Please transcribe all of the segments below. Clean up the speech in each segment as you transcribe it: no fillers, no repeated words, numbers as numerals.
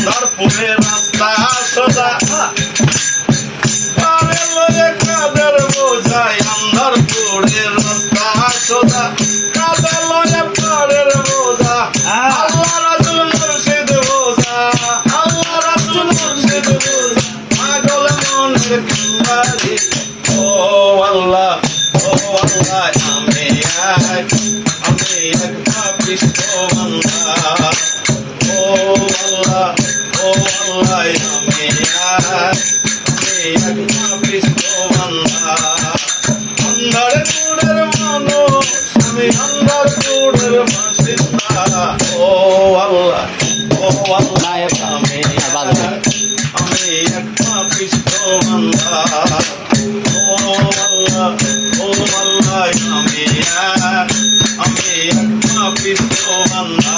তারপরে রাস্তা সোজা কারে লয়ে কাদের বোঝাই আন্ধারপুরের রাস্তা সোজা কাদের লয়ে পাড়ের বোঝা আল্লাহ রাসূল মুর্শিদ বোঝা আল্লাহ রাসূল মুর্শিদ বোঝা পাগল মনের কান্ডারি ও আল্লাহ আমি এক পাপিষ্ঠ বান্দা ও আল্লাহ আমি এক পাপিষ্ঠ বান্দা আন্ধারপুরের মানুষ আমি আন্ধারপুরের বাসিন্দা ও আল্লাহ আমি এক পাপিষ্ঠ বান্দা ও আল্লাহ আমি এক পাপিষ্ঠ বান্দা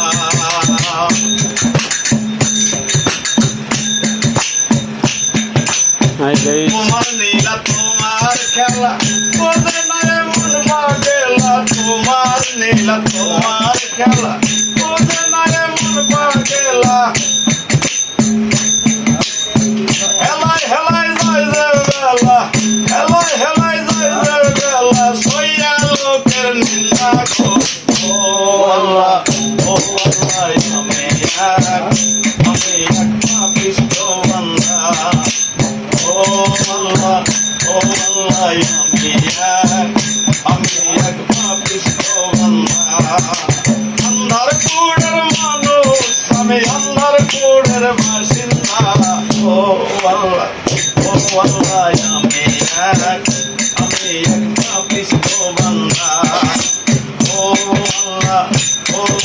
তোমার নীলা তোমার খেলা বোঝে না এমন পাগেলা তোমার নীলা তোমার খেলা বোঝে না এমন পাগেলা হেলায় হেলায় যায় যে বেলা হেলায় হেলায় যায় যে বেলা সইয়া লোকের নিন্দা গো ও আল্লাহ আমি এক পাপিষ্ঠ বান্দা ও আল্লাহ আমি এক পাপিষ্ঠ বান্দা আন্ধারপুরের মানুষ আমি আন্ধারপুরের বাসিন্দা ও আল্লাহ আমি এক পাপিষ্ঠ বান্দা ও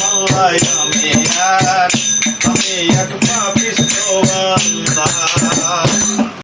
আল্লাহ আমি এক পাপিষ্ঠ বান্দা